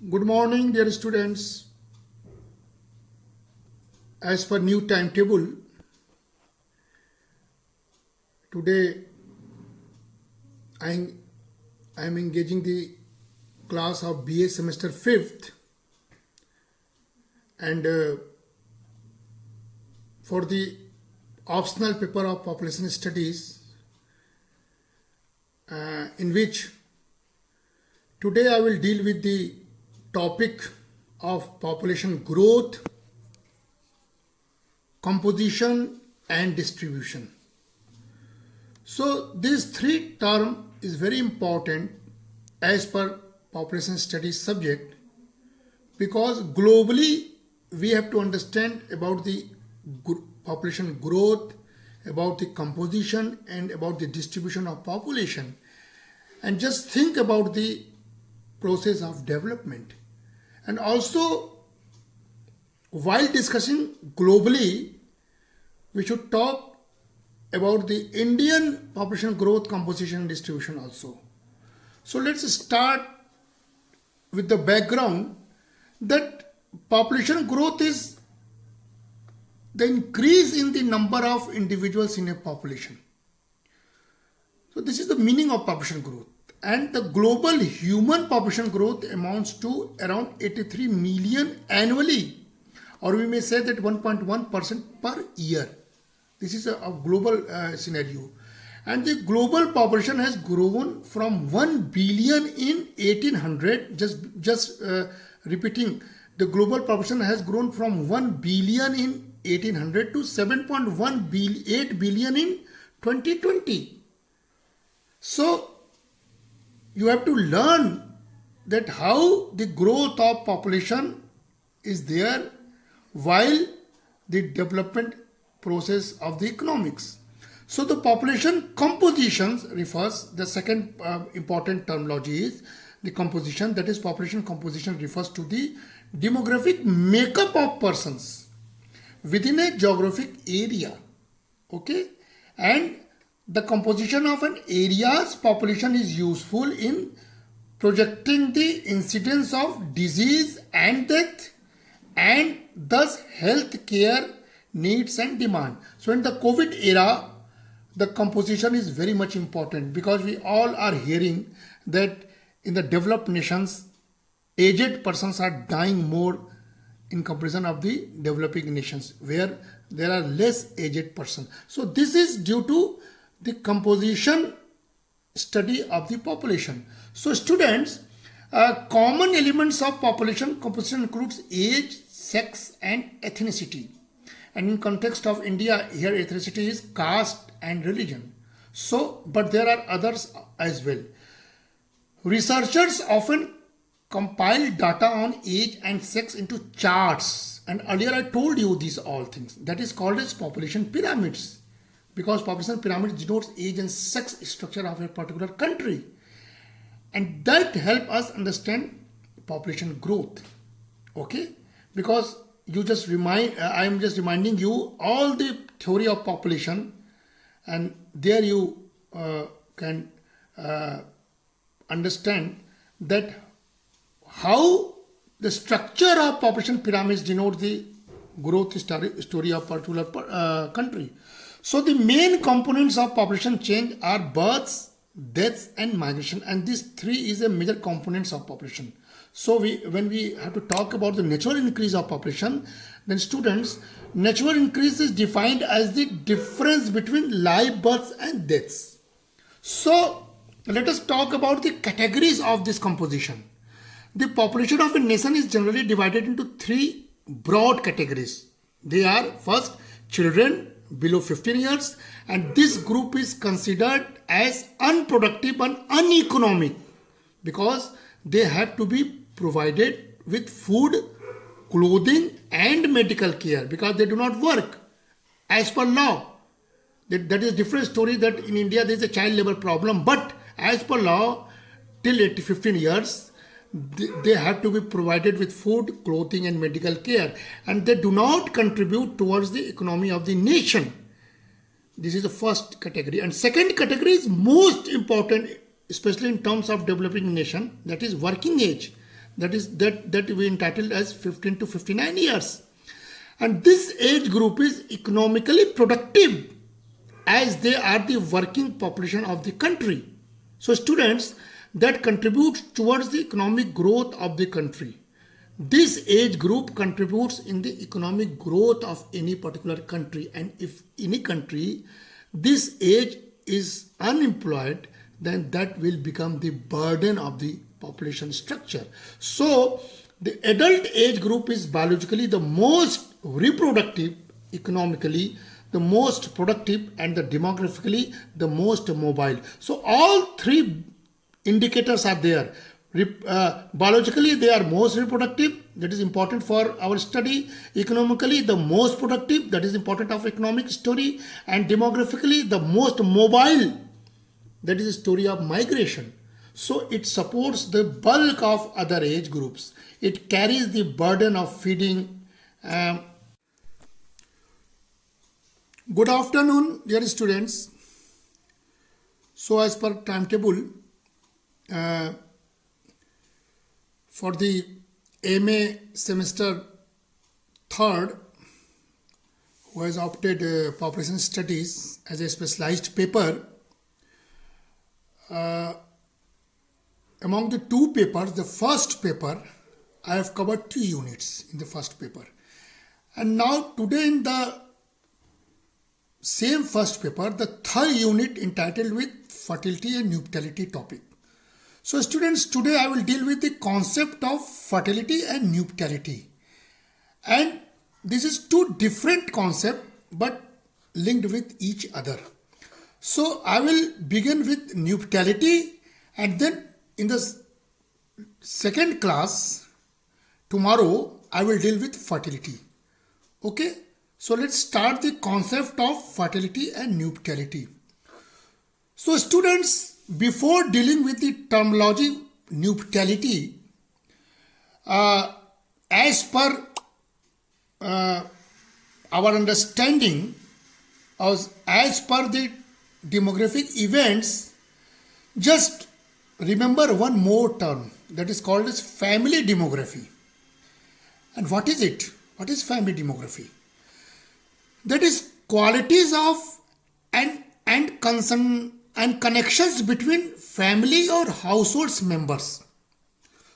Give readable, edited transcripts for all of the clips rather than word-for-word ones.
Good morning, dear students. As per new timetable, today I am engaging the class of BA semester 5th, and for the optional paper of population studies, in which today I will deal with the topic of population growth, composition and distribution. So these three terms is very important as per population studies subject, because globally we have to understand about the population growth, about the composition and about the distribution of population, and just think about the process of development. And also, while discussing globally, we should talk about the Indian population growth, composition and distribution also. So let's start with the background that population growth is the increase in the number of individuals in a population. So this is the meaning of population growth. And the global human population growth amounts to around 83 million annually, or we may say that 1.1% per year. This is a global scenario. And the global population has grown from 1 billion in 1800, just repeating, the global population has grown from 1 billion in 1800 to 7.8 billion in 2020. So you have to learn that how the growth of population is there while the development process of the economics. So the population composition refers, the second important terminology is the composition, that is population composition refers to the demographic makeup of persons within a geographic area. Okay, and the composition of an area's population is useful in projecting the incidence of disease and death, and thus health care needs and demand. So in the COVID era, the composition is very much important, because we all are hearing that in the developed nations, aged persons are dying more in comparison of the developing nations where there are less aged persons. So this is due to the composition study of the population. So students, common elements of population composition includes age, sex and ethnicity. And in context of India, here ethnicity is caste and religion. So, but there are others as well. Researchers often compile data on age and sex into charts. And earlier I told you these all things. That is called as population pyramids, because population pyramid denotes age and sex structure of a particular country, and that help us understand population growth. Okay, because you just remind, I am just reminding you all the theory of population, and there you can understand that how the structure of population pyramids denote the growth story of particular country. So the main components of population change are births, deaths and migration, and these three is a major components of population. So when we have to talk about the natural increase of population, then students, natural increase is defined as the difference between live births and deaths. So let us talk about the categories of this composition. The population of a nation is generally divided into three broad categories. They are, first, children below 15 years, and this group is considered as unproductive and uneconomic because they have to be provided with food, clothing and medical care, because they do not work as per law. That is a different story, that in India there is a child labor problem, but as per law till 15 years they have to be provided with food, clothing and medical care, and they do not contribute towards the economy of the nation. This is the first category. And second category is most important, especially in terms of developing nation, that is working age. that we entitled as 15 to 59 years. And this age group is economically productive as they are the working population of the country. So students that contribute towards the economic growth of the country. This age group contributes in the economic growth of any particular country, and if any country this age is unemployed, then that will become the burden of the population structure. So the adult age group is biologically the most reproductive, economically the most productive, and the demographically the most mobile. So all three indicators are there. Biologically they are most reproductive, that is important for our study. Economically the most productive, that is important of economic story. And demographically the most mobile, that is a story of migration. So it supports the bulk of other age groups. It carries the burden of feeding. Good afternoon, dear students. So as per timetable, for the MA semester 3rd, who has opted population studies as a specialized paper, among the two papers, the first paper, I have covered 2 units in the first paper. And now today in the same first paper, the third unit entitled with fertility and nuptiality topic. So students, today I will deal with the concept of fertility and nuptiality. And this is 2 different concepts but linked with each other. So I will begin with nuptiality, and then in the second class tomorrow I will deal with fertility. Okay, so let's start the concept of fertility and nuptiality. So students, before dealing with the terminology nuptiality, as per our understanding, as per the demographic events, just remember one more term that is called as family demography. And what is it? What is family demography? That is qualities of and concern and connections between family or households members.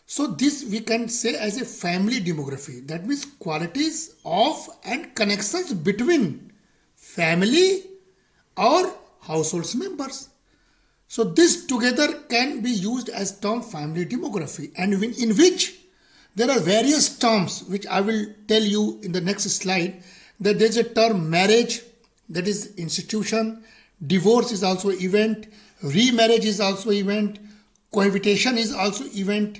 So this we can say as a family demography. That means qualities of and connections between family or households members. So this together can be used as term family demography, and in which there are various terms which I will tell you in the next slide. That there is a term marriage, that is institution. Divorce is also event. Remarriage is also event. Cohabitation is also event.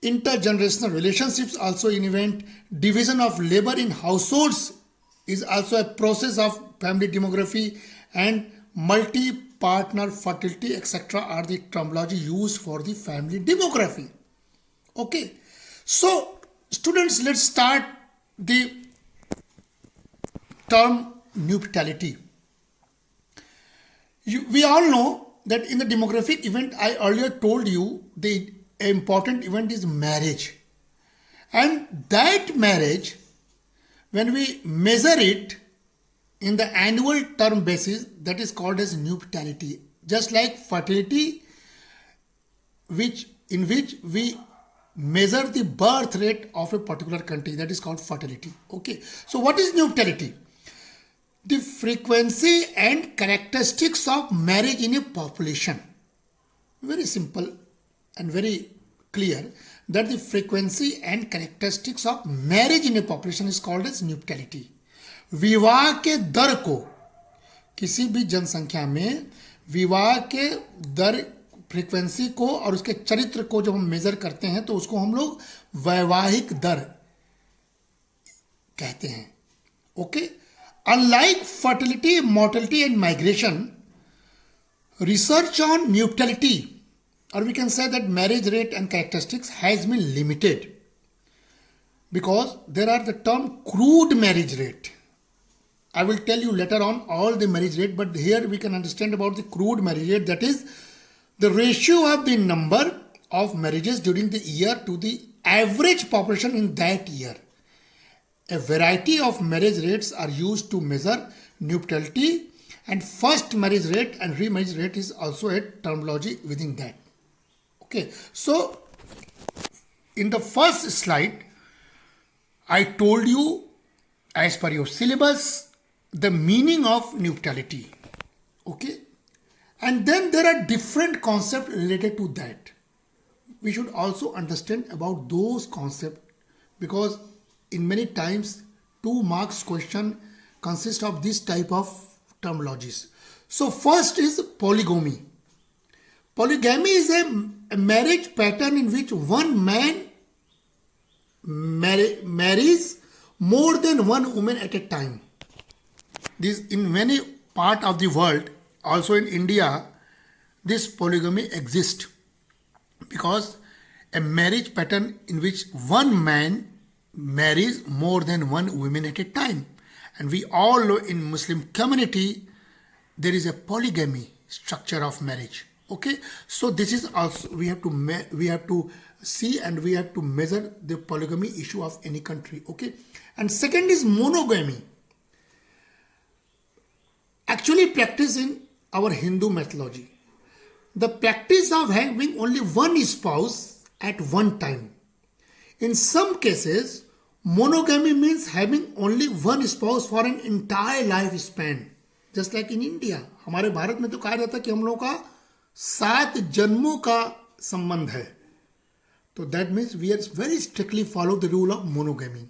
Intergenerational relationships also an event. Division of labor in households is also a process of family demography. And multi-partner fertility, etc. are the terminology used for the family demography. Okay. So students, let's start the term nuptiality. We all know that in the demographic event, I earlier told you the important event is marriage. And that marriage, when we measure it in the annual term basis, that is called as nuptiality. Just like fertility, in which we measure the birth rate of a particular country, that is called fertility. Okay. So what is nuptiality? The frequency and characteristics of marriage in a population. Very simple and very clear that the frequency and characteristics of marriage in a population is called as nuptiality. विवाह के दर को, किसी भी जनसंख्या में विवाह के दर, frequency को और उसके चरित्र को जब हम मेजर करते हैं तो उसको हम लोग वैवाहिक दर कहते हैं. Okay. Unlike fertility, mortality and migration, research on nuptiality, or we can say that marriage rate and characteristics, has been limited because there are the term crude marriage rate. I will tell you later on all the marriage rate, but here we can understand about the crude marriage rate, that is the ratio of the number of marriages during the year to the average population in that year. A variety of marriage rates are used to measure nuptiality, and first marriage rate and remarriage rate is also a terminology within that. Okay, so in the first slide, I told you, as per your syllabus, the meaning of nuptiality. Okay, and then there are different concepts related to that. We should also understand about those concepts, because in many times 2 marks question consist of this type of terminologies. So first is polygamy. Polygamy is a marriage pattern in which one man marries more than one woman at a time. This in many part of the world, also in India, this polygamy exists, because a marriage pattern in which one man marries more than one woman at a time. And we all know in Muslim community there is a polygamy structure of marriage. Okay, so this is also we have to see, and we have to measure the polygamy issue of any country. Okay, and second is monogamy, actually practiced in our Hindu mythology. The practice of having only one spouse at one time. In some cases, monogamy means having only one spouse for an entire lifespan. Just like in India, हमारे भारत में तो कहा जाता है कि हम लोगों का 7 जन्मों का संबंध है. So that means we are very strictly follow the rule of monogamy.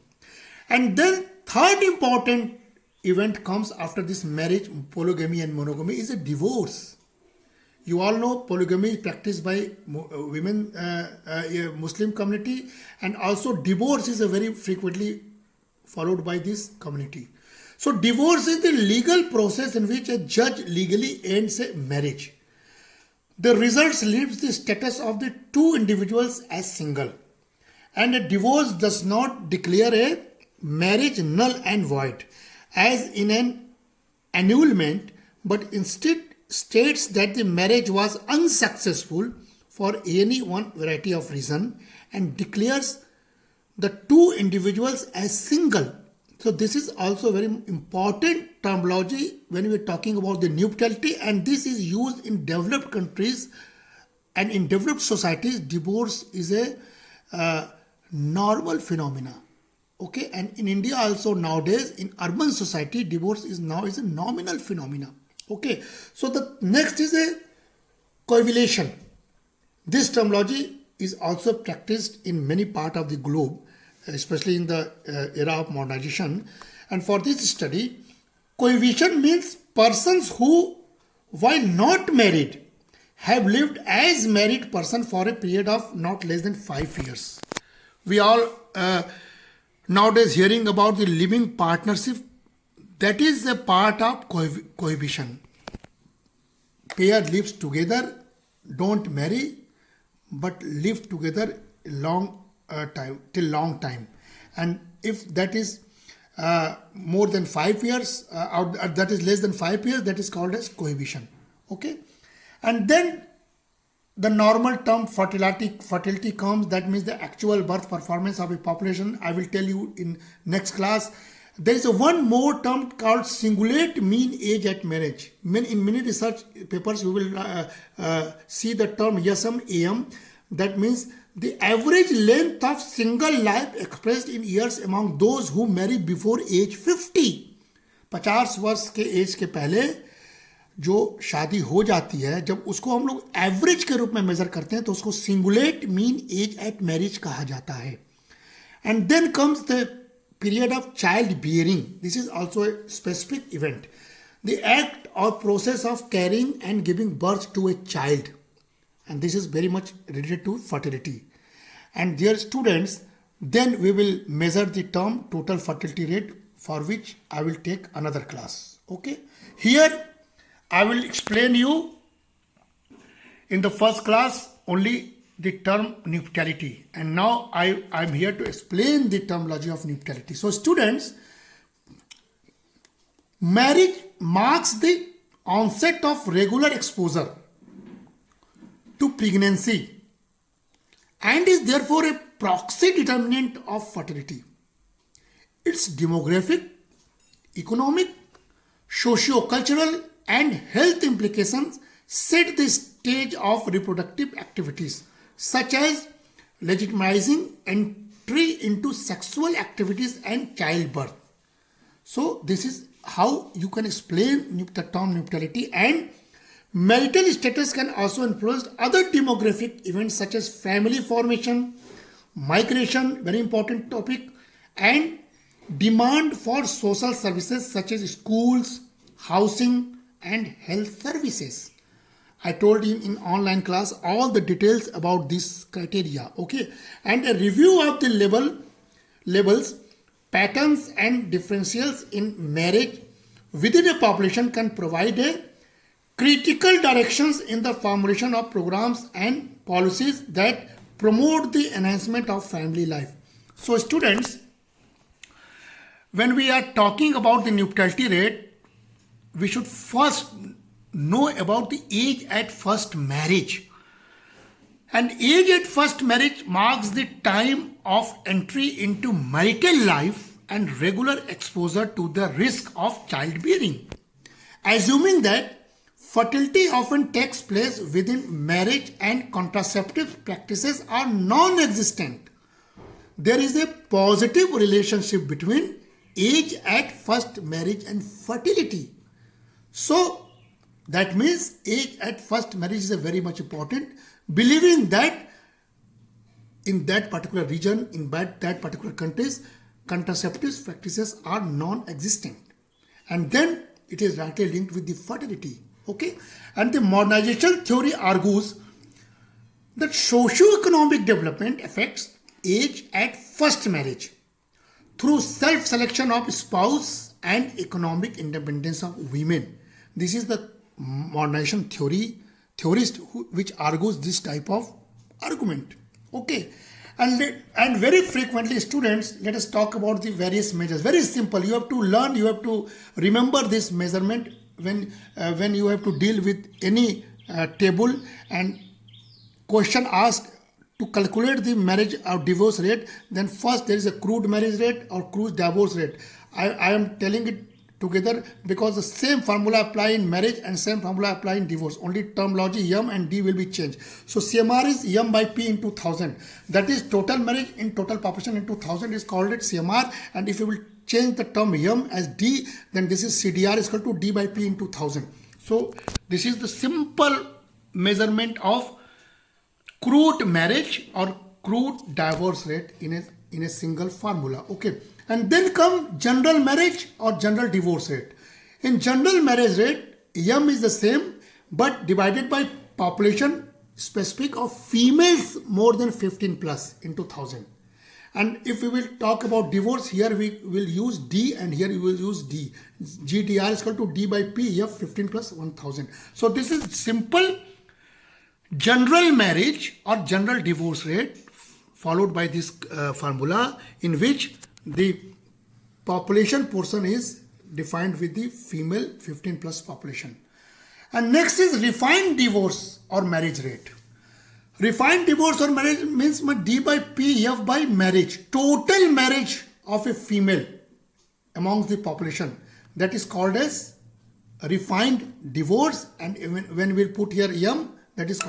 And then third important event comes after this marriage, polygamy and monogamy, is a divorce. You all know polygamy is practiced by women, Muslim community, and also divorce is a very frequently followed by this community. So divorce is the legal process in which a judge legally ends a marriage. The results leaves the status of the two individuals as single, and a divorce does not declare a marriage null and void as in an annulment, but instead states that the marriage was unsuccessful for any one variety of reason and declares the two individuals as single. So this is also very important terminology when we are talking about the nuptiality, and this is used in developed countries, and in developed societies divorce is a normal phenomena. Okay, and in India also nowadays in urban society divorce is a nominal phenomena. Okay, so the next is a cohabitation. This terminology is also practiced in many parts of the globe, especially in the era of modernization. And for this study, cohabitation means persons who, while not married, have lived as married person for a period of not less than 5 years. We all nowadays hearing about the living partnership. That is a part of cohabitation. Pair lives together, don't marry, but live together long time. And if that is more than 5 years, or that is less than 5 years, that is called as cohabitation. Okay, and then the normal term fertility comes. That means the actual birth performance of a population. I will tell you in next class. There is one more term called cingulate mean age at marriage. In many research papers, we will see the term YSM-AM. That means the average length of single life expressed in years among those who marry before age 50. 50 वर्ष के as के पहले जो शादी हो जाती है, जब उसको हम लोग एवरेज के रूप में मेजर करते हैं तो उसको singulate mean age at marriage कहा जाता है. And then comes the period of child bearing. This is also a specific event. The act or process of carrying and giving birth to a child. And this is very much related to fertility. And dear students, then we will measure the term total fertility rate, for which I will take another class. Okay. Here I will explain you in the first class only the term nuptiality, and now I am here to explain the terminology of nuptiality. So students, marriage marks the onset of regular exposure to pregnancy and is therefore a proxy determinant of fertility. Its demographic, economic, socio-cultural and health implications set the stage of reproductive activities such as legitimizing entry into sexual activities and childbirth. So this is how you can explain the term nuptiality. And marital status can also influence other demographic events such as family formation, migration, very important topic, and demand for social services such as schools, housing and health services. I told you in online class all the details about this criteria, okay? And a review of the labels, patterns and differentials in marriage within a population can provide a critical directions in the formulation of programs and policies that promote the enhancement of family life. So students, when we are talking about the nuptiality rate, we should first know about the age at first marriage. And age at first marriage marks the time of entry into marital life and regular exposure to the risk of childbearing. Assuming that fertility often takes place within marriage and contraceptive practices are non-existent, there is a positive relationship between age at first marriage and fertility. So that means age at first marriage is very much important, believing that in that particular region, in that particular countries, contraceptive practices are non-existent. And then it is directly linked with the fertility. Okay? And the modernization theory argues that socio-economic development affects age at first marriage through self-selection of spouse and economic independence of women. This is the modernization theorist which argues this type of argument. Okay, and very frequently students, let us talk about the various measures. Very simple. You have to learn. You have to remember this measurement when you have to deal with any table and question asked to calculate the marriage or divorce rate. Then first there is a crude marriage rate or crude divorce rate. I am telling it together because the same formula apply in marriage and same formula apply in divorce. Only terminology M and D will be changed. So CMR is M by P into 1000. That is total marriage in total population into 1000 is called it CMR. And if you will change the term M as D, then this is CDR is equal to D by P into 1000. So this is the simple measurement of crude marriage or crude divorce rate in a single formula. Okay. And then come general marriage or general divorce rate. In general marriage rate, M is the same but divided by population specific of females more than 15 plus into 1000. And if we will talk about divorce, here we will use D and here we will use D. GDR is equal to D by P, F 15 plus 1000. So this is simple general marriage or general divorce rate followed by this formula in which the population portion is defined with the female 15 plus population. And next is refined divorce or marriage rate. Refined divorce or marriage means D by P F by marriage. Total marriage of a female amongst the population. That is called as refined divorce. And when we'll put here M, that is called